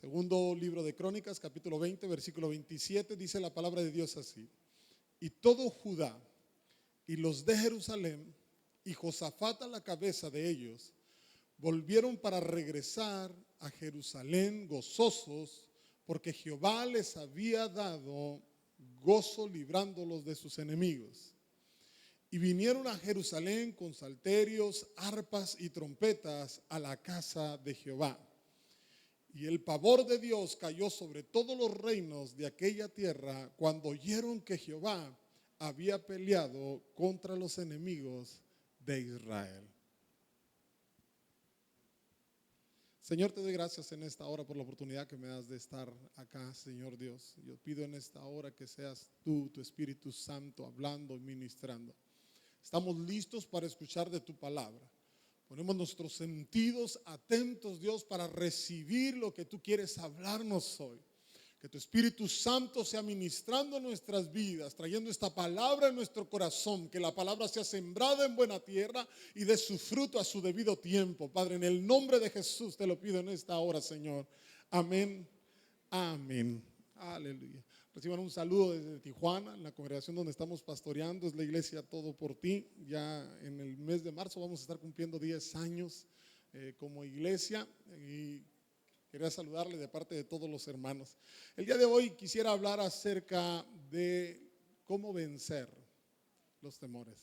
Segundo libro de Crónicas, capítulo 20, versículo 27, dice la palabra de Dios así: y todo Judá y los de Jerusalén y Josafat a la cabeza de ellos volvieron para regresar a Jerusalén gozosos, porque Jehová les había dado gozo librándolos de sus enemigos. Y vinieron a Jerusalén con salterios, arpas y trompetas a la casa de Jehová. Y el pavor de Dios cayó sobre todos los reinos de aquella tierra cuando oyeron que Jehová había peleado contra los enemigos de Israel. Señor, te doy gracias en esta hora por la oportunidad que me das de estar acá, Señor Dios. Yo pido en esta hora que seas tú, tu Espíritu Santo, hablando y ministrando. Estamos listos para escuchar de tu palabra. Ponemos nuestros sentidos atentos, Dios, para recibir lo que tú quieres hablarnos hoy. Que tu Espíritu Santo sea ministrando nuestras vidas, trayendo esta palabra en nuestro corazón. Que la palabra sea sembrada en buena tierra y dé su fruto a su debido tiempo. Padre, en el nombre de Jesús te lo pido en esta hora, Señor. Amén. Amén. Aleluya. Reciban un saludo desde Tijuana, en la congregación donde estamos pastoreando. Es la iglesia Todo por Ti. Ya en el mes de marzo vamos a estar cumpliendo 10 años como iglesia. Y quería saludarle de parte de todos los hermanos. El día de hoy quisiera hablar acerca de cómo vencer los temores.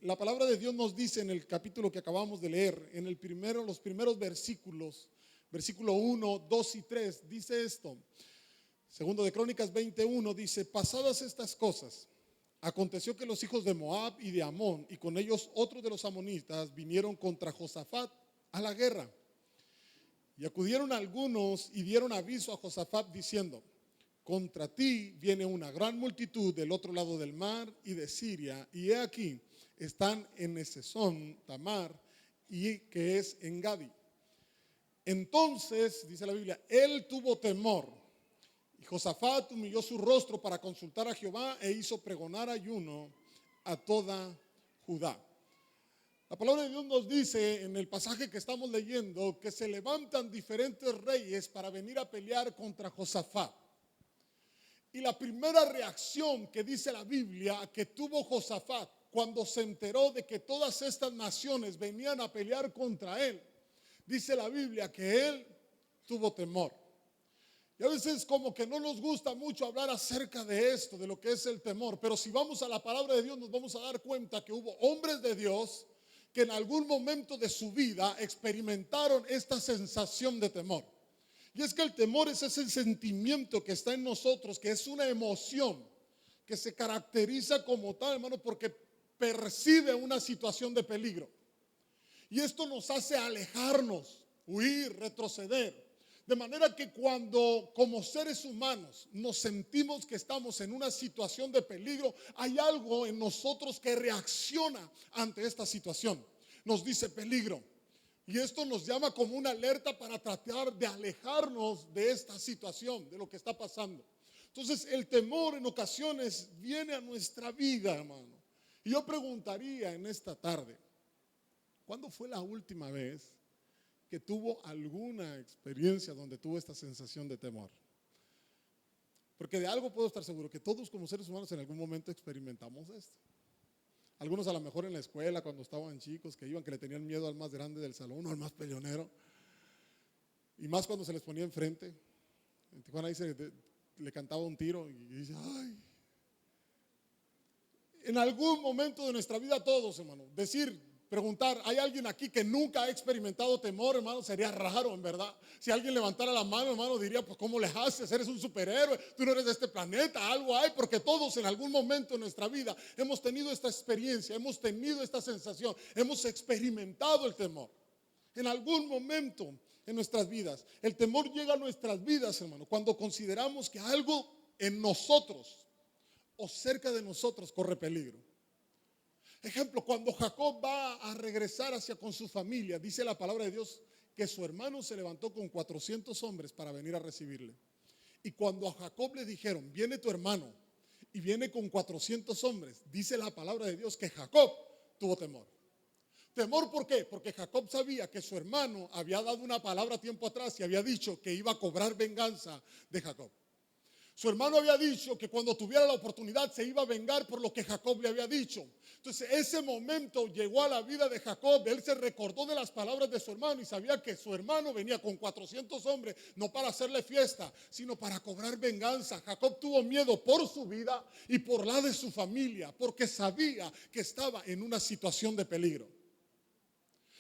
La palabra de Dios nos dice en el capítulo que acabamos de leer, en los primeros versículos, versículo 1, 2 y 3, dice esto. Segundo de Crónicas 21 dice: pasadas estas cosas, aconteció que los hijos de Moab y de Amón, y con ellos otros de los amonitas, vinieron contra Josafat a la guerra. Y acudieron algunos y dieron aviso a Josafat diciendo: contra ti viene una gran multitud del otro lado del mar y de Siria, y he aquí, están en Esezón Tamar, y que es en Gadi. Entonces, dice la Biblia, él tuvo temor. Y Josafat humilló su rostro para consultar a Jehová e hizo pregonar ayuno a toda Judá. La palabra de Dios nos dice en el pasaje que estamos leyendo que se levantan diferentes reyes para venir a pelear contra Josafat. Y la primera reacción que dice la Biblia que tuvo Josafat cuando se enteró de que todas estas naciones venían a pelear contra él, dice la Biblia que él tuvo temor. Y a veces como que no nos gusta mucho hablar acerca de esto, de lo que es el temor. Pero si vamos a la palabra de Dios nos vamos a dar cuenta que hubo hombres de Dios que en algún momento de su vida experimentaron esta sensación de temor. Y es que el temor es ese sentimiento que está en nosotros, que es una emoción que se caracteriza como tal, hermano, porque percibe una situación de peligro. Y esto nos hace alejarnos, huir, retroceder. De manera que cuando como seres humanos nos sentimos que estamos en una situación de peligro, hay algo en nosotros que reacciona ante esta situación. Nos dice peligro. Y esto nos llama como una alerta para tratar de alejarnos de esta situación, de lo que está pasando. Entonces el temor en ocasiones viene a nuestra vida, hermano. Y yo preguntaría en esta tarde, ¿cuándo fue la última vez que tuvo alguna experiencia donde tuvo esta sensación de temor? Porque de algo puedo estar seguro, que todos como seres humanos en algún momento experimentamos esto. Algunos a lo mejor en la escuela cuando estaban chicos, que iban, que le tenían miedo al más grande del salón o al más peleonero. Y más cuando se les ponía enfrente. En Tijuana ahí le cantaba un tiro y dice, ay. En algún momento de nuestra vida todos, hermano, preguntar, ¿hay alguien aquí que nunca ha experimentado temor, hermano? Sería raro, en verdad. Si alguien levantara la mano, hermano, diría, pues ¿cómo le haces? Eres un superhéroe, tú no eres de este planeta, algo hay. Porque todos en algún momento de nuestra vida hemos tenido esta experiencia, hemos tenido esta sensación, hemos experimentado el temor. En algún momento en nuestras vidas, el temor llega a nuestras vidas, hermano, cuando consideramos que algo en nosotros o cerca de nosotros corre peligro. Ejemplo, cuando Jacob va a regresar con su familia, dice la palabra de Dios que su hermano se levantó con 400 hombres para venir a recibirle. Y cuando a Jacob le dijeron, viene tu hermano y viene con 400 hombres, dice la palabra de Dios que Jacob tuvo temor. Temor, ¿por qué? Porque Jacob sabía que su hermano había dado una palabra tiempo atrás y había dicho que iba a cobrar venganza de Jacob. Su hermano había dicho que cuando tuviera la oportunidad se iba a vengar por lo que Jacob le había dicho. Entonces ese momento llegó a la vida de Jacob. Él se recordó de las palabras de su hermano y sabía que su hermano venía con 400 hombres, no para hacerle fiesta, sino para cobrar venganza. Jacob tuvo miedo por su vida y por la de su familia, porque sabía que estaba en una situación de peligro.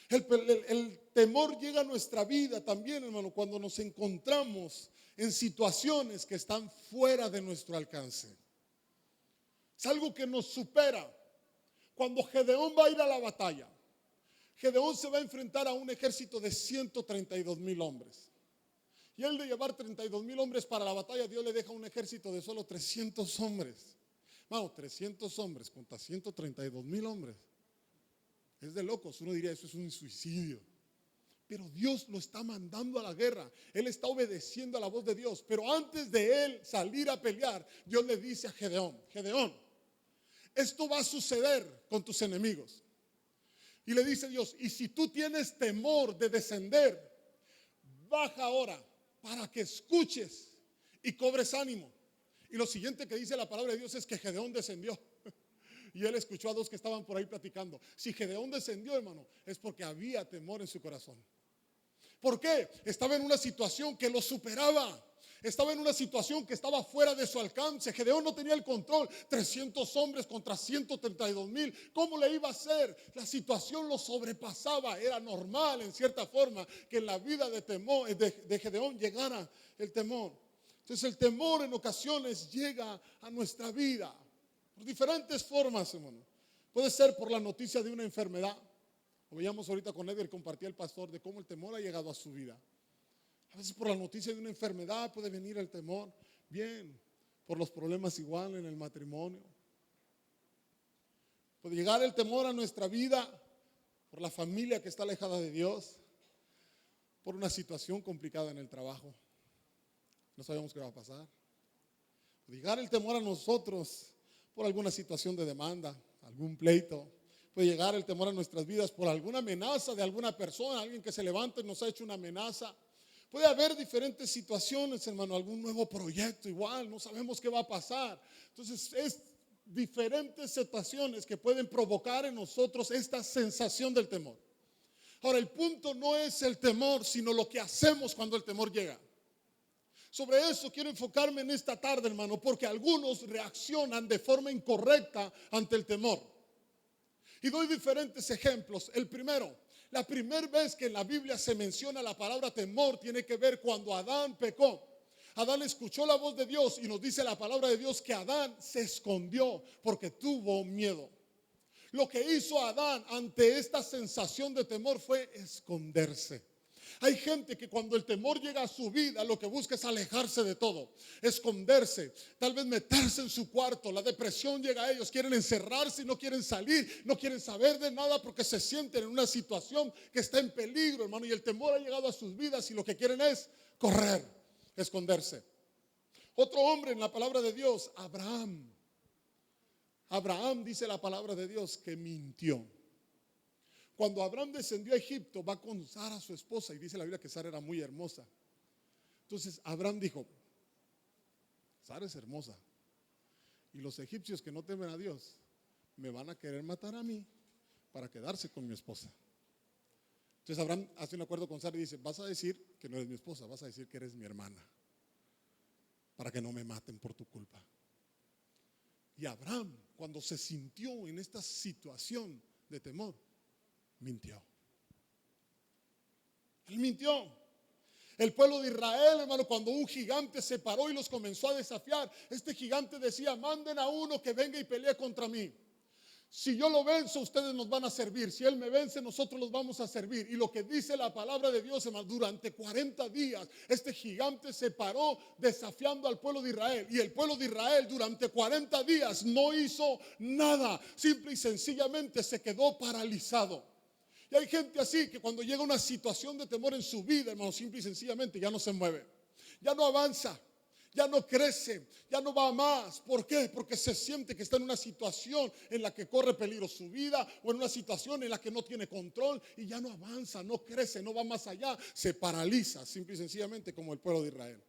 El temor llega a nuestra vida también, hermano, cuando nos encontramos en situaciones que están fuera de nuestro alcance. Es algo que nos supera. Cuando Gedeón va a ir a la batalla, Gedeón se va a enfrentar a un ejército de 132,000 hombres. Y él de llevar 32,000 hombres para la batalla, Dios le deja un ejército de solo 300 hombres. Vamos, 300 hombres contra 132,000 hombres. Es de locos. Uno diría, eso es un suicidio. Pero Dios lo está mandando a la guerra. Él está obedeciendo a la voz de Dios. Pero antes de él salir a pelear, Dios le dice a Gedeón: Gedeón, esto va a suceder con tus enemigos. Y le dice Dios: y si tú tienes temor de descender, baja ahora para que escuches y cobres ánimo. Y lo siguiente que dice la palabra de Dios es que Gedeón descendió. Y él escuchó a dos que estaban por ahí platicando. Si Gedeón descendió, hermano, es porque había temor en su corazón. ¿Por qué? Estaba en una situación que lo superaba. Estaba en una situación que estaba fuera de su alcance. Gedeón no tenía el control. 300 hombres contra 132,000. ¿Cómo le iba a hacer? La situación lo sobrepasaba. Era normal, en cierta forma, que en la vida de Gedeón llegara el temor. Entonces el temor en ocasiones llega a nuestra vida por diferentes formas, hermano. Puede ser por la noticia de una enfermedad. Lo veíamos ahorita con Edgar, compartía el pastor de cómo el temor ha llegado a su vida. A veces por la noticia de una enfermedad puede venir el temor. Bien, por los problemas igual en el matrimonio. Puede llegar el temor a nuestra vida por la familia que está alejada de Dios, por una situación complicada en el trabajo. No sabemos qué va a pasar. Puede llegar el temor a nosotros por alguna situación de demanda, algún pleito. Puede llegar el temor a nuestras vidas por alguna amenaza de alguna persona, alguien que se levanta y nos ha hecho una amenaza. Puede haber diferentes situaciones, hermano, algún nuevo proyecto igual, no sabemos qué va a pasar. Entonces es diferentes situaciones que pueden provocar en nosotros esta sensación del temor. Ahora, el punto no es el temor, sino lo que hacemos cuando el temor llega. Sobre eso quiero enfocarme en esta tarde, hermano, porque algunos reaccionan de forma incorrecta ante el temor. Y doy diferentes ejemplos. El primero, la primera vez que en la Biblia se menciona la palabra temor tiene que ver cuando Adán pecó. Adán escuchó la voz de Dios y nos dice la palabra de Dios que Adán se escondió porque tuvo miedo. Lo que hizo Adán ante esta sensación de temor fue esconderse. Hay gente que cuando el temor llega a su vida lo que busca es alejarse de todo, esconderse, tal vez meterse en su cuarto. La depresión llega a ellos, quieren encerrarse y no quieren salir, no quieren saber de nada porque se sienten en una situación que está en peligro, hermano, y el temor ha llegado a sus vidas y lo que quieren es correr, esconderse. Otro hombre en la palabra de Dios, Abraham. Abraham, dice la palabra de Dios, que mintió. Cuando Abraham descendió a Egipto, va con Sara, su esposa, y dice la Biblia que Sara era muy hermosa. Entonces Abraham dijo: Sara es hermosa, y los egipcios que no temen a Dios me van a querer matar a mí para quedarse con mi esposa. Entonces Abraham hace un acuerdo con Sara y dice: vas a decir que no eres mi esposa, vas a decir que eres mi hermana, para que no me maten por tu culpa. Y Abraham, cuando se sintió en esta situación de temor, mintió. Él mintió. El pueblo de Israel, hermano, cuando un gigante se paró y los comenzó a desafiar, este gigante decía: manden a uno que venga y pelee contra mí. Si yo lo venzo, ustedes nos van a servir. Si él me vence, nosotros los vamos a servir. Y lo que dice la palabra de Dios, hermano, durante 40 días este gigante se paró desafiando al pueblo de Israel. Y el pueblo de Israel durante 40 días no hizo nada. Simple y sencillamente se quedó paralizado. Y hay gente así que cuando llega una situación de temor en su vida, hermano, simple y sencillamente ya no se mueve, ya no avanza, ya no crece, ya no va más. ¿Por qué? Porque se siente que está en una situación en la que corre peligro su vida, o en una situación en la que no tiene control y ya no avanza, no crece, no va más allá, se paraliza, simple y sencillamente como el pueblo de Israel.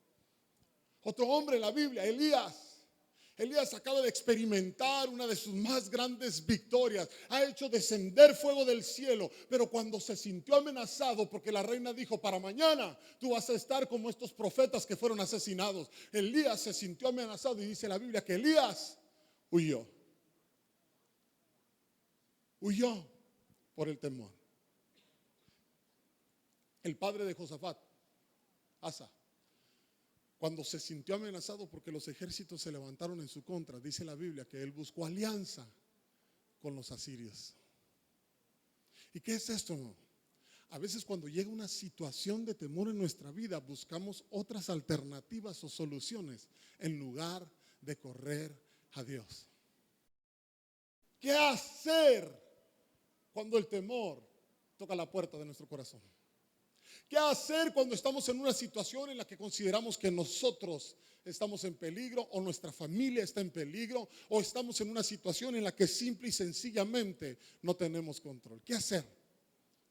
Otro hombre en la Biblia, Elías. Elías acaba de experimentar una de sus más grandes victorias. Ha hecho descender fuego del cielo, pero cuando se sintió amenazado, porque la reina dijo: para mañana tú vas a estar como estos profetas que fueron asesinados. Elías se sintió amenazado y dice la Biblia que Elías huyó. Huyó por el temor. El padre de Josafat, Asa, cuando se sintió amenazado porque los ejércitos se levantaron en su contra, dice la Biblia que él buscó alianza con los asirios. ¿Y qué es esto, no? A veces cuando llega una situación de temor en nuestra vida, buscamos otras alternativas o soluciones en lugar de correr a Dios. ¿Qué hacer cuando el temor toca la puerta de nuestro corazón? ¿Qué hacer cuando estamos en una situación en la que consideramos que nosotros estamos en peligro, o nuestra familia está en peligro, o estamos en una situación en la que simple y sencillamente no tenemos control? ¿Qué hacer?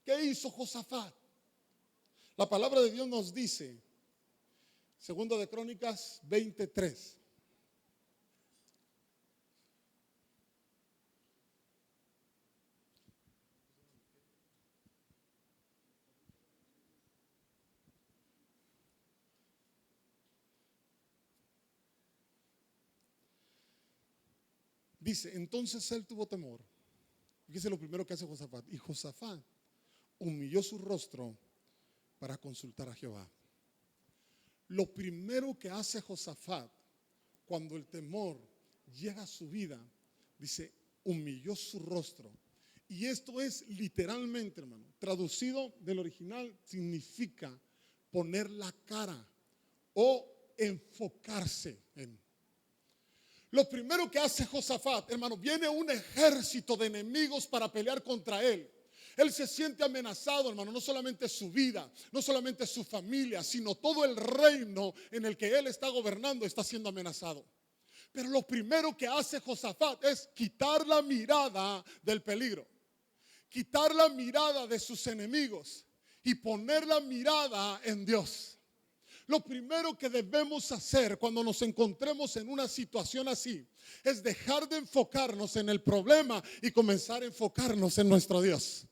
¿Qué hizo Josafat? La palabra de Dios nos dice, Segundo de Crónicas 23. Dice: entonces él tuvo temor. Fíjese lo primero que hace Josafat. Y Josafat humilló su rostro para consultar a Jehová. Lo primero que hace Josafat cuando el temor llega a su vida, dice: humilló su rostro. Y esto es literalmente, hermano, traducido del original, significa poner la cara o enfocarse en. Lo primero que hace Josafat, hermano, viene un ejército de enemigos para pelear contra él. Él se siente amenazado, hermano, no solamente su vida, no solamente su familia, sino todo el reino en el que él está gobernando está siendo amenazado. Pero lo primero que hace Josafat es quitar la mirada del peligro, quitar la mirada de sus enemigos y poner la mirada en Dios. Lo primero que debemos hacer cuando nos encontremos en una situación así es dejar de enfocarnos en el problema y comenzar a enfocarnos en nuestro Dios.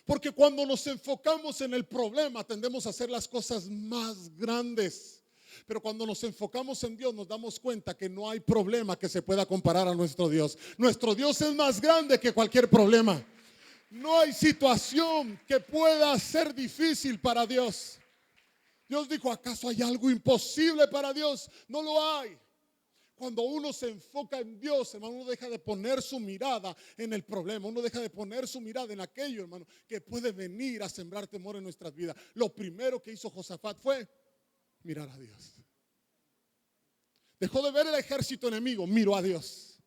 Porque cuando nos enfocamos en el problema tendemos a hacer las cosas más grandes. Pero cuando nos enfocamos en Dios nos damos cuenta que no hay problema que se pueda comparar a nuestro Dios. Nuestro Dios es más grande que cualquier problema. No hay situación que pueda ser difícil para Dios. Dios dijo: ¿acaso hay algo imposible para Dios? No lo hay. Cuando uno se enfoca en Dios, hermano, uno deja de poner su mirada en el problema. Uno deja de poner su mirada en aquello, hermano, que puede venir a sembrar temor en nuestras vidas. Lo primero que hizo Josafat fue mirar a Dios. Dejó de ver el ejército enemigo, miró a Dios.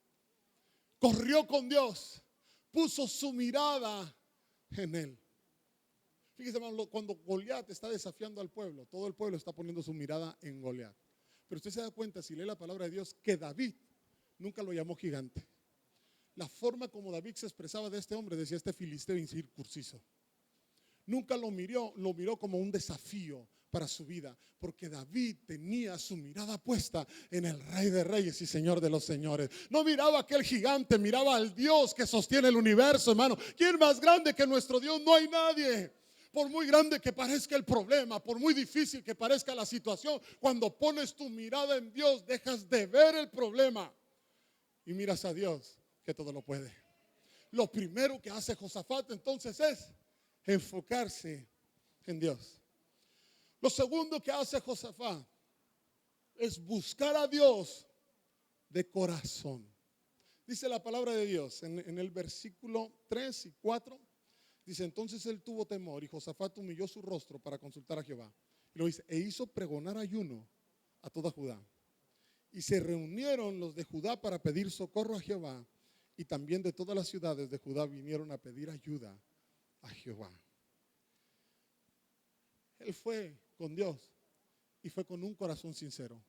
Corrió con Dios, puso su mirada en Él. Fíjese, hermano, cuando Goliat está desafiando al pueblo, todo el pueblo está poniendo su mirada en Goliat. Pero usted se da cuenta, si lee la palabra de Dios, que David nunca lo llamó gigante. La forma como David se expresaba de este hombre, decía: este filisteo incircunciso. Nunca lo miró como un desafío para su vida, porque David tenía su mirada puesta en el Rey de Reyes y Señor de los Señores. No miraba a aquel gigante, miraba al Dios que sostiene el universo, hermano. ¿Quién más grande que nuestro Dios? No hay nadie. Por muy grande que parezca el problema, por muy difícil que parezca la situación, cuando pones tu mirada en Dios, dejas de ver el problema y miras a Dios, que todo lo puede. Lo primero que hace Josafat entonces es enfocarse en Dios. Lo segundo que hace Josafat es buscar a Dios de corazón. Dice la palabra de Dios en el versículo 3 y 4. Dice: entonces él tuvo temor y Josafat humilló su rostro para consultar a Jehová. Y lo dice: e hizo pregonar ayuno a toda Judá. Y se reunieron los de Judá para pedir socorro a Jehová. Y también de todas las ciudades de Judá vinieron a pedir ayuda a Jehová. Él fue con Dios y fue con un corazón sincero.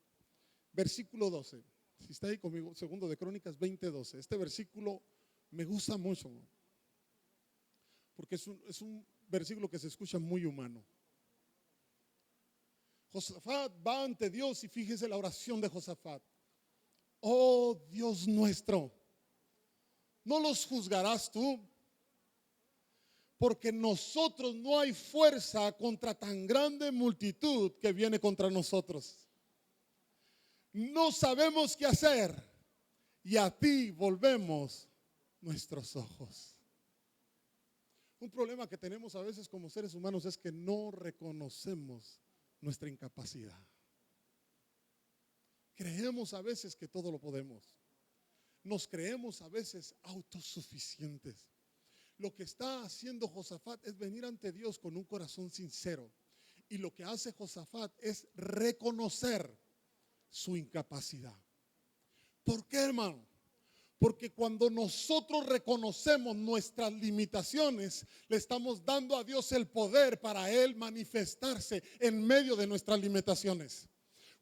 versículo 12. Si está ahí conmigo, segundo de Crónicas 20:12. Este versículo me gusta mucho, porque es un versículo que se escucha muy humano. Josafat va ante Dios y fíjese la oración de Josafat. Oh Dios nuestro, ¿no los juzgarás tú? Porque nosotros no hay fuerza contra tan grande multitud que viene contra nosotros. No sabemos qué hacer y a ti volvemos nuestros ojos. Un problema que tenemos a veces como seres humanos es que no reconocemos nuestra incapacidad. Creemos a veces que todo lo podemos. Nos creemos a veces autosuficientes. Lo que está haciendo Josafat es venir ante Dios con un corazón sincero. Y lo que hace Josafat es reconocer su incapacidad. ¿Por qué, hermano? Porque cuando nosotros reconocemos nuestras limitaciones, le estamos dando a Dios el poder para Él manifestarse en medio de nuestras limitaciones.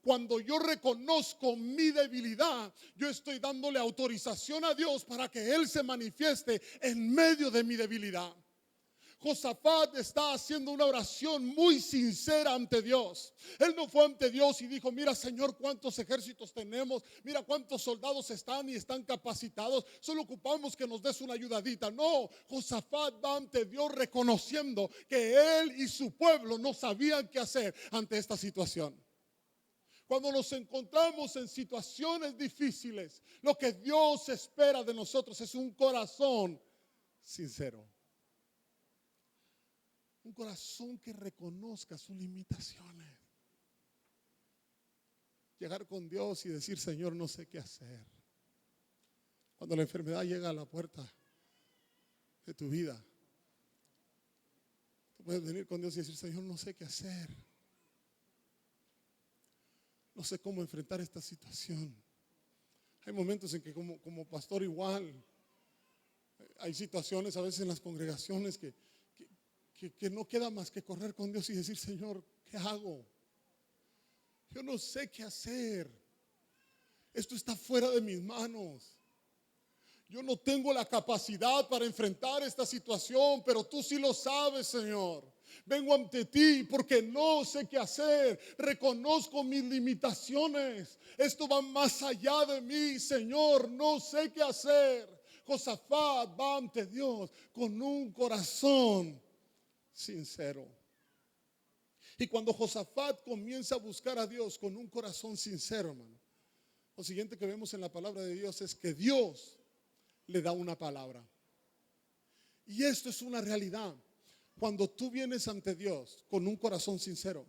Cuando yo reconozco mi debilidad, yo estoy dándole autorización a Dios para que Él se manifieste en medio de mi debilidad. Josafat está haciendo una oración muy sincera ante Dios. Él no fue ante Dios y dijo: mira, Señor, cuántos ejércitos tenemos, mira cuántos soldados están y están capacitados, solo ocupamos que nos des una ayudadita. No, Josafat va ante Dios reconociendo que él y su pueblo no sabían qué hacer ante esta situación. Cuando nos encontramos en situaciones difíciles, lo que Dios espera de nosotros es un corazón sincero. Un corazón que reconozca sus limitaciones. Llegar con Dios y decir: Señor, no sé qué hacer. Cuando la enfermedad llega a la puerta de tu vida, tú puedes venir con Dios y decir: Señor, no sé qué hacer. No sé cómo enfrentar esta situación. Hay momentos en que como pastor igual, hay situaciones a veces en las congregaciones que no queda más que correr con Dios y decir: Señor, ¿qué hago? Yo no sé qué hacer. Esto está fuera de mis manos. Yo no tengo la capacidad para enfrentar esta situación, pero tú sí lo sabes, Señor. Vengo ante ti porque no sé qué hacer. Reconozco mis limitaciones. Esto va más allá de mí, Señor. No sé qué hacer. Josafat va ante Dios con un corazón sincero. Y cuando Josafat comienza a buscar a Dios con un corazón sincero, hermano, lo siguiente que vemos en la palabra de Dios es que Dios le da una palabra. Y esto es una realidad. Cuando tú vienes ante Dios con un corazón sincero,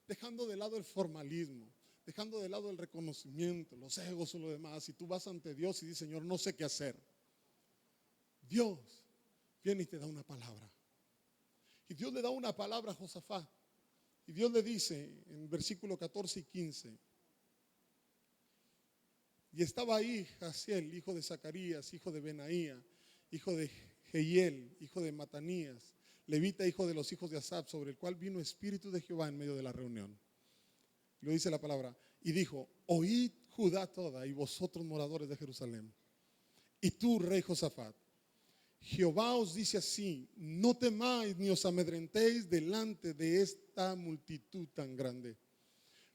dejando de lado el formalismo, dejando de lado el reconocimiento, los egos o lo demás, y tú vas ante Dios y dices: Señor, no sé qué hacer. Dios viene y te da una palabra. Y Dios le da una palabra a Josafat. Y Dios le dice en versículo 14 y 15: y estaba ahí Jaziel, hijo de Zacarías, hijo de Benaía, hijo de Jehiel, hijo de Matanías, levita, hijo de los hijos de Asaf, sobre el cual vino espíritu de Jehová en medio de la reunión. Lo dice la palabra. Y dijo: oíd Judá toda y vosotros moradores de Jerusalén, y tú, rey Josafat, Jehová os dice así: no temáis ni os amedrentéis delante de esta multitud tan grande,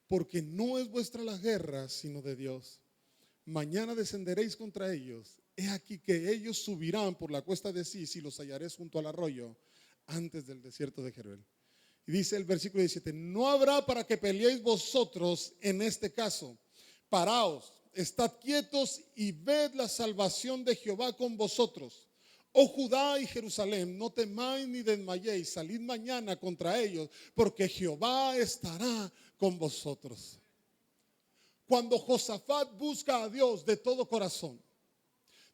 porque no es vuestra la guerra, sino de Dios. Mañana descenderéis contra ellos. He aquí que ellos subirán por la cuesta de Cis y los hallaréis junto al arroyo, antes del desierto de Jeruel. Y dice el versículo 17: no habrá para que peleéis vosotros en este caso. Paraos, estad quietos y ved la salvación de Jehová con vosotros. Oh Judá y Jerusalén, no temáis ni desmayéis, salid mañana contra ellos, porque Jehová estará con vosotros. Cuando Josafat busca a Dios de todo corazón,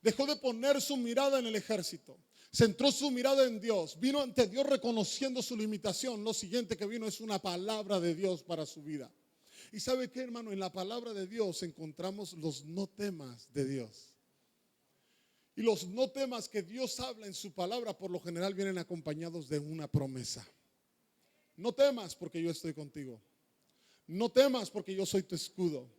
dejó de poner su mirada en el ejército, centró su mirada en Dios, vino ante Dios reconociendo su limitación. Lo siguiente que vino es una palabra de Dios para su vida. Y ¿sabe qué, hermano? En la palabra de Dios encontramos los no temas de Dios. Y los no temas que Dios habla en su palabra por lo general vienen acompañados de una promesa. No temas porque yo estoy contigo. No temas porque yo soy tu escudo.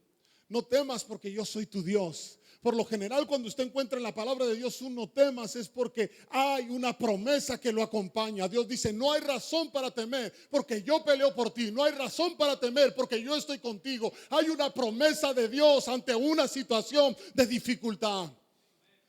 No temas porque yo soy tu Dios. Por lo general, cuando usted encuentra en la palabra de Dios un no temas, es porque hay una promesa que lo acompaña. Dios dice, no hay razón para temer porque yo peleo por ti. No hay razón para temer porque yo estoy contigo. Hay una promesa de Dios ante una situación de dificultad.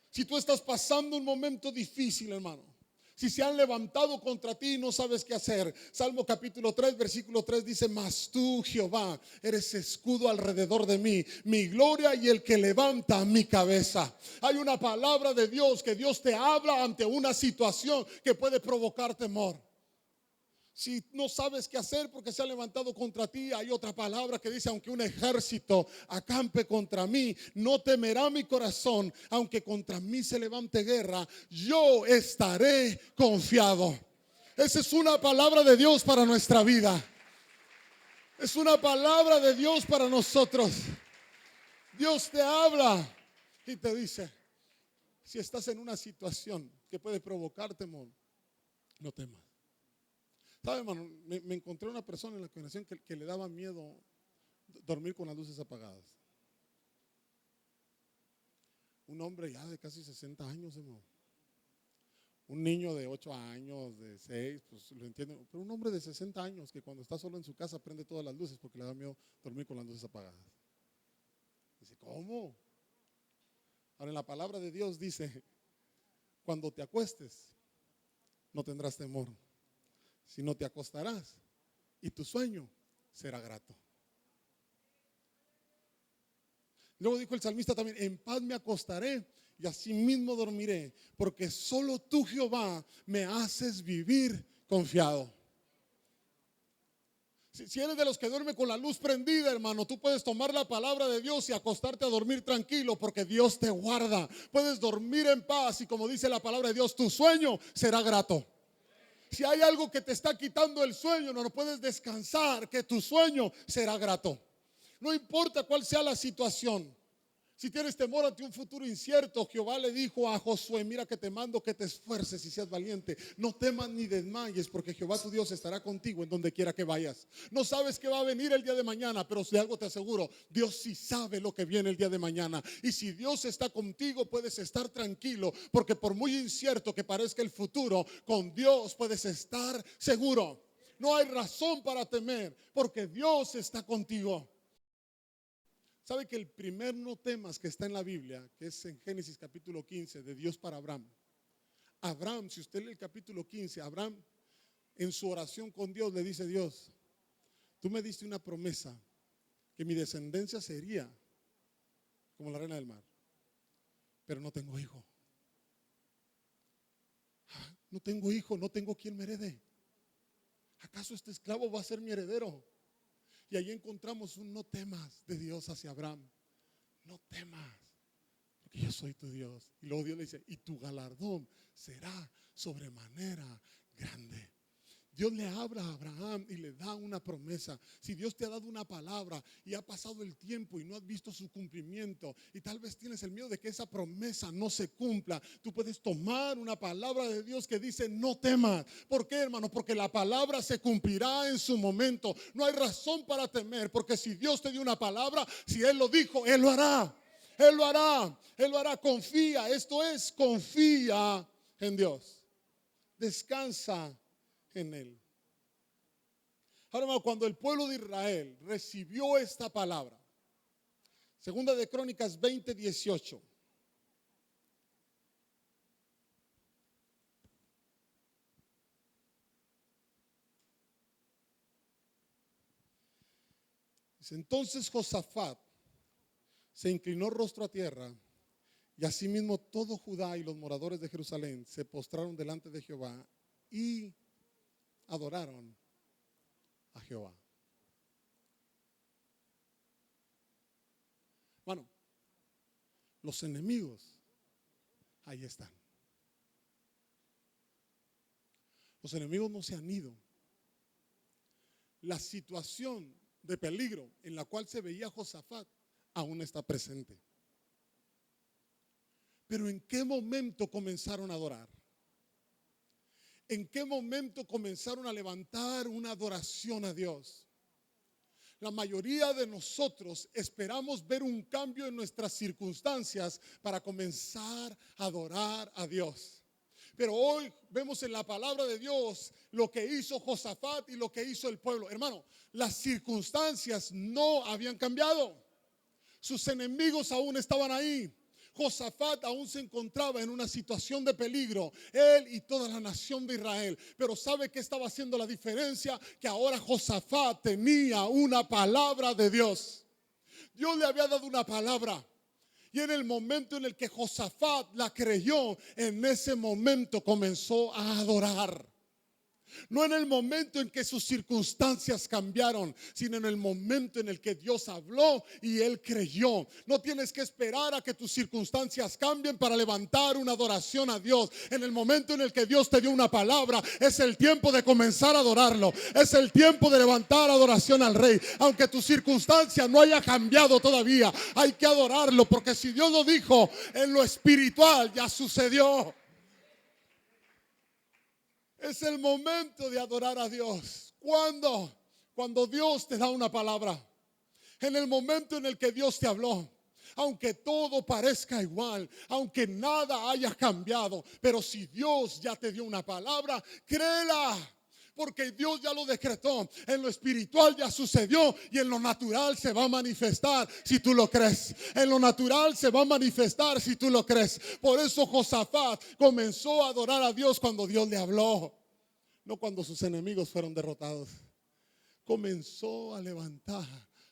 Si tú estás pasando un momento difícil, hermano, si se han levantado contra ti y no sabes qué hacer, Salmo capítulo 3 versículo 3 dice, mas tú, Jehová, eres escudo alrededor de mí, mi gloria y el que levanta mi cabeza. Hay una palabra de Dios que Dios te habla ante una situación que puede provocar temor. Si no sabes qué hacer porque se ha levantado contra ti, hay otra palabra que dice, aunque un ejército acampe contra mí, no temerá mi corazón. Aunque contra mí se levante guerra, yo estaré confiado. Esa es una palabra de Dios para nuestra vida. Es una palabra de Dios para nosotros. Dios te habla y te dice, si estás en una situación que puede provocar temor, no temas. ¿Sabe, hermano? Me encontré una persona en la congregación que le daba miedo dormir con las luces apagadas. Un hombre ya de casi 60 años, hermano. Un niño de 8 años, de 6, pues lo entiendo. Pero un hombre de 60 años que cuando está solo en su casa prende todas las luces porque le da miedo dormir con las luces apagadas. Dice, ¿cómo? Ahora en la palabra de Dios dice, cuando te acuestes, no tendrás temor. Si no te acostarás y tu sueño será grato. Luego dijo el salmista también, en paz me acostaré y así mismo dormiré, porque solo tú, Jehová, me haces vivir confiado. Si eres de los que duerme con la luz prendida, hermano, tú puedes tomar la palabra de Dios y acostarte a dormir tranquilo porque Dios te guarda. Puedes dormir en paz y como dice la palabra de Dios, tu sueño será grato. Si hay algo que te está quitando el sueño, no puedes descansar, que tu sueño será grato. No importa cuál sea la situación. Si tienes temor ante un futuro incierto, Jehová le dijo a Josué, mira que te mando que te esfuerces y seas valiente. No temas ni desmayes, porque Jehová tu Dios estará contigo en donde quiera que vayas. No sabes qué va a venir el día de mañana, pero si algo te aseguro, Dios sí sabe lo que viene el día de mañana. Y si Dios está contigo, puedes estar tranquilo, porque por muy incierto que parezca el futuro, con Dios puedes estar seguro. No hay razón para temer, porque Dios está contigo. ¿Sabe que el primer no temas que está en la Biblia, que es en Génesis capítulo 15, de Dios para Abraham? Abraham, si usted lee el capítulo 15, Abraham en su oración con Dios le dice, Dios, tú me diste una promesa que mi descendencia sería como la arena del mar, pero no tengo hijo. No tengo hijo, no tengo quien me herede. ¿Acaso este esclavo va a ser mi heredero? Y ahí encontramos un no temas de Dios hacia Abraham. No temas, porque yo soy tu Dios. Y luego Dios le dice, y tu galardón será sobremanera grande. Dios le habla a Abraham y le da una promesa. Si Dios te ha dado una palabra y ha pasado el tiempo y no has visto su cumplimiento y tal vez tienes el miedo de que esa promesa no se cumpla, tú puedes tomar una palabra de Dios que dice no temas. ¿Por qué, hermano? Porque la palabra se cumplirá en su momento. No hay razón para temer, porque si Dios te dio una palabra, si Él lo dijo, Él lo hará. Él lo hará, Él lo hará. Confía, esto es, confía en Dios. Descansa en Él. Ahora, hermano, cuando el pueblo de Israel recibió esta palabra, segunda de Crónicas 20:18, dice, entonces Josafat se inclinó rostro a tierra y asimismo todo Judá y los moradores de Jerusalén se postraron delante de Jehová y adoraron a Jehová. Bueno, los enemigos ahí están. Los enemigos no se han ido. La situación de peligro en la cual se veía Josafat aún está presente. Pero ¿en qué momento comenzaron a adorar? ¿En qué momento comenzaron a levantar una adoración a Dios? La mayoría de nosotros esperamos ver un cambio en nuestras circunstancias para comenzar a adorar a Dios. Pero hoy vemos en la palabra de Dios lo que hizo Josafat y lo que hizo el pueblo. Hermano, las circunstancias no habían cambiado. Sus enemigos aún estaban ahí. Josafat aún se encontraba en una situación de peligro, él y toda la nación de Israel. Pero ¿sabe qué estaba haciendo la diferencia? Que ahora Josafat tenía una palabra de Dios. Dios le había dado una palabra. Y en el momento en el que Josafat la creyó, en ese momento comenzó a adorar. No en el momento en que sus circunstancias cambiaron, sino en el momento en el que Dios habló y él creyó. No tienes que esperar a que tus circunstancias cambien para levantar una adoración a Dios. En el momento en el que Dios te dio una palabra, es el tiempo de comenzar a adorarlo. Es el tiempo de levantar adoración al Rey. Aunque tu circunstancia no haya cambiado todavía, hay que adorarlo, porque si Dios lo dijo, en lo espiritual ya sucedió. Es el momento de adorar a Dios. ¿Cuándo? Cuando Dios te da una palabra. En el momento en el que Dios te habló. Aunque todo parezca igual, aunque nada haya cambiado, pero si Dios ya te dio una palabra, créela. Porque Dios ya lo decretó. En lo espiritual ya sucedió y en lo natural se va a manifestar si tú lo crees. En lo natural se va a manifestar si tú lo crees. Por eso Josafat comenzó a adorar a Dios cuando Dios le habló, no cuando sus enemigos fueron derrotados. Comenzó a levantar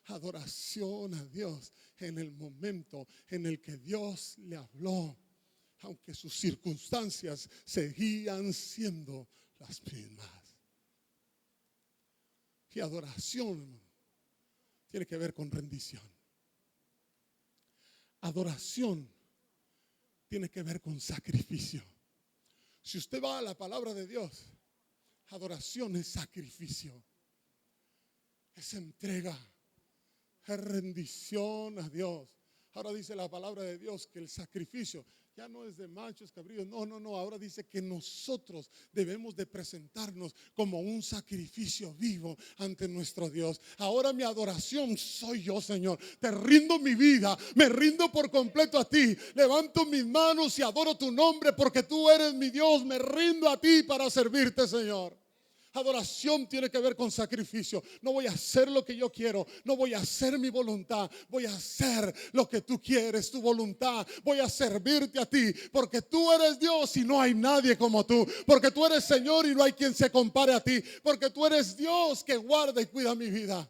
adoración a Dios en el momento en el que Dios le habló, aunque sus circunstancias seguían siendo las mismas. Y adoración tiene que ver con rendición. Adoración tiene que ver con sacrificio. Si usted va a la palabra de Dios, adoración es sacrificio, es entrega, es rendición a Dios. Ahora dice la palabra de Dios que el sacrificio ya no es de machos, cabríos. No. Ahora dice que nosotros debemos de presentarnos como un sacrificio vivo ante nuestro Dios. Ahora mi adoración soy yo, Señor. Te rindo mi vida, me rindo por completo a ti. Levanto mis manos y adoro tu nombre porque tú eres mi Dios. Me rindo a ti para servirte, Señor. Adoración tiene que ver con sacrificio. No voy a hacer lo que yo quiero, no voy a hacer mi voluntad, voy a hacer lo que tú quieres, tu voluntad. Voy a servirte a ti, porque tú eres Dios y no hay nadie como tú, porque tú eres Señor y no hay quien se compare a ti, porque tú eres Dios que guarda y cuida mi vida.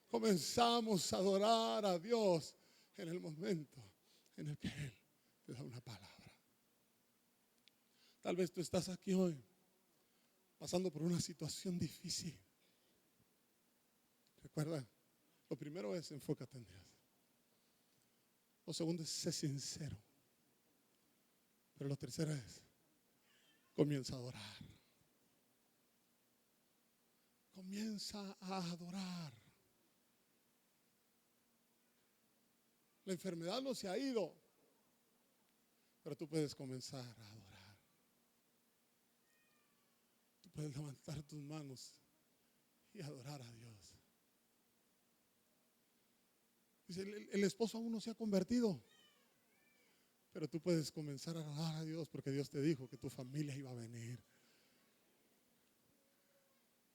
Comenzamos a adorar a Dios en el momento en el que Él te da una palabra. Tal vez tú estás aquí hoy pasando por una situación difícil. Recuerda, lo primero es enfócate en Dios. Lo segundo es ser sincero. Pero lo tercero es comienza a adorar. Comienza a adorar. La enfermedad no se ha ido, pero tú puedes comenzar a adorar. Puedes levantar tus manos y adorar a Dios. Dice, el esposo aún no se ha convertido, pero tú puedes comenzar a adorar a Dios porque Dios te dijo que tu familia iba a venir.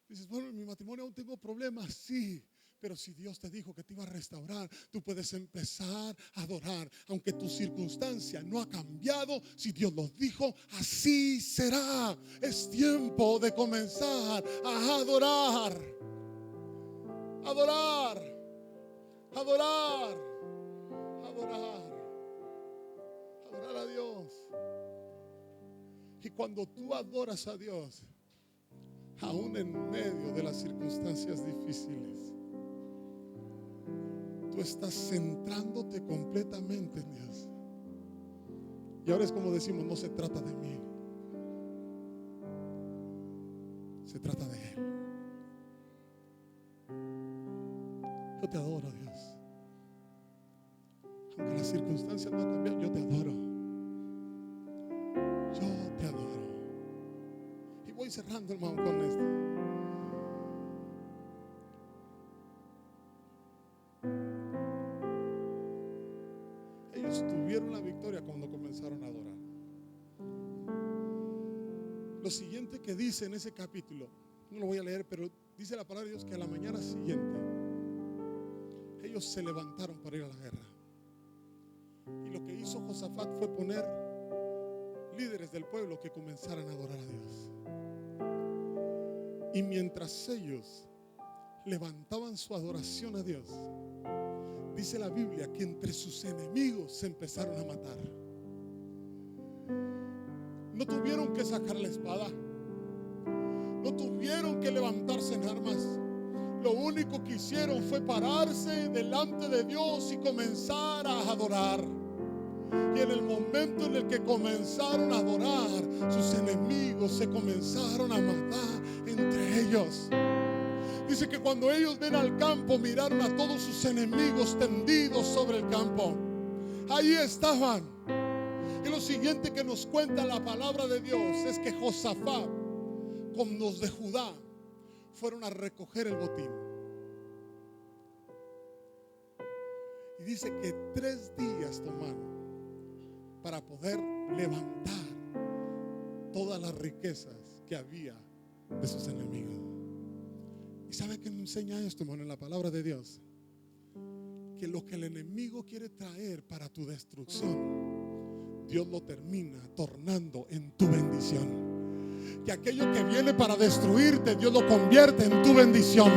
Dices, bueno, en mi matrimonio aún tengo problemas, sí. Pero si Dios te dijo que te iba a restaurar, tú puedes empezar a adorar. Aunque tu circunstancia no ha cambiado, si Dios lo dijo, así será. Es tiempo de comenzar a adorar. Adorar. Adorar. Adorar. Adorar a Dios. Y cuando tú adoras a Dios, aún en medio de las circunstancias difíciles, tú estás centrándote completamente en Dios. Y ahora es como decimos, no se trata de mí, se trata de Él. Yo te adoro, Dios. Aunque las circunstancias no cambian, yo te adoro. Yo te adoro. Y voy cerrando, hermano, con esto. ellos tuvieron la victoria cuando comenzaron a adorar. Lo siguiente que dice en ese capítulo, no lo voy a leer, pero dice la palabra de Dios que a la mañana siguiente ellos se levantaron para ir a la guerra. Y lo que hizo Josafat fue poner líderes del pueblo que comenzaran a adorar a Dios. Y mientras ellos levantaban su adoración a Dios, dice la Biblia que entre sus enemigos se empezaron a matar. No tuvieron que sacar la espada, no tuvieron que levantarse en armas. Lo único que hicieron fue pararse delante de Dios y comenzar a adorar. Y en el momento en el que comenzaron a adorar, sus enemigos se comenzaron a matar entre ellos. Dice que cuando ellos ven al campo, miraron a todos sus enemigos tendidos sobre el campo. Ahí estaban. Y lo siguiente que nos cuenta la palabra de Dios es que Josafat con los de Judá fueron a recoger el botín. Y dice que 3 días tomaron para poder levantar todas las riquezas que había de sus enemigos. ¿Y sabe qué me enseña esto, hermano, en la palabra de Dios? Que lo que el enemigo quiere traer para tu destrucción, Dios lo termina tornando en tu bendición. Que aquello que viene para destruirte, Dios lo convierte en tu bendición.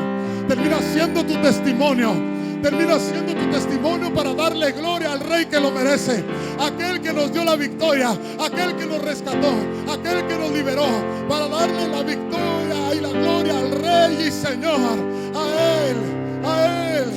Termina siendo tu testimonio. Termina siendo tu testimonio para darle gloria al Rey que lo merece. Aquel que nos dio la victoria, aquel que nos rescató, aquel que nos liberó, para darle la victoria y la gloria al Rey y Señor. A Él, a Él.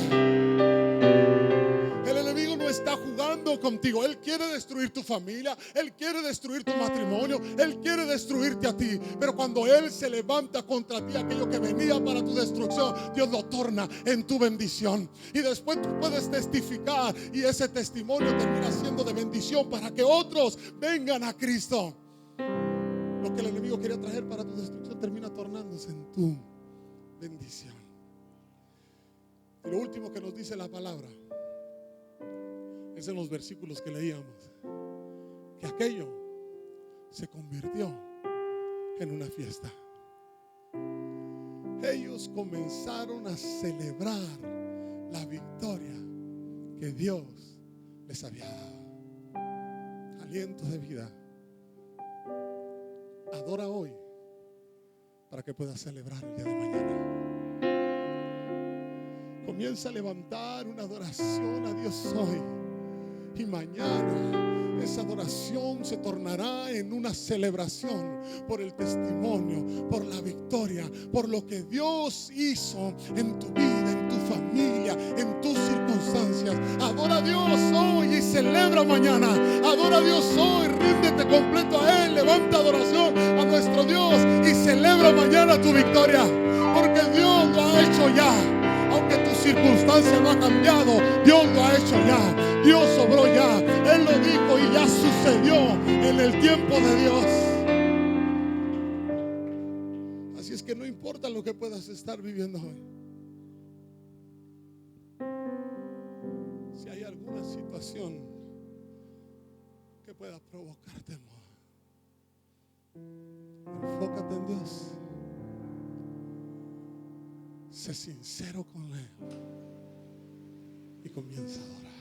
El enemigo no está jugando contigo. Él quiere destruir tu familia, Él quiere destruir tu matrimonio, Él quiere destruirte a ti. Pero cuando Él se levanta contra ti, aquello que venía para tu destrucción, Dios lo torna en tu bendición. Y después tú puedes testificar, y ese testimonio termina siendo de bendición para que otros vengan a Cristo. Lo que el enemigo quería traer para tu destrucción termina tornándose en tu bendición. Y lo último que nos dice la palabra es en los versículos que leíamos, que aquello se convirtió en una fiesta. Ellos comenzaron a celebrar la victoria que Dios les había dado. Aliento de vida. Adora hoy para que puedas celebrar el día de mañana. Comienza a levantar una adoración a Dios hoy. Y mañana esa adoración se tornará en una celebración por el testimonio, por la victoria, por lo que Dios hizo en tu vida, en tu familia, en tus circunstancias. Adora a Dios hoy y celebra mañana. Adora a Dios hoy, ríndete completo a Él, levanta adoración a nuestro Dios y celebra mañana tu victoria, porque Dios lo ha hecho ya. Aunque tu circunstancia no ha cambiado, Dios lo ha hecho ya. Dios obró ya. Él lo dijo y ya sucedió en el tiempo de Dios. Así es que no importa lo que puedas estar viviendo hoy. Si hay alguna situación que pueda provocar temor, enfócate en Dios. Sé sincero con Él y comienza a adorar.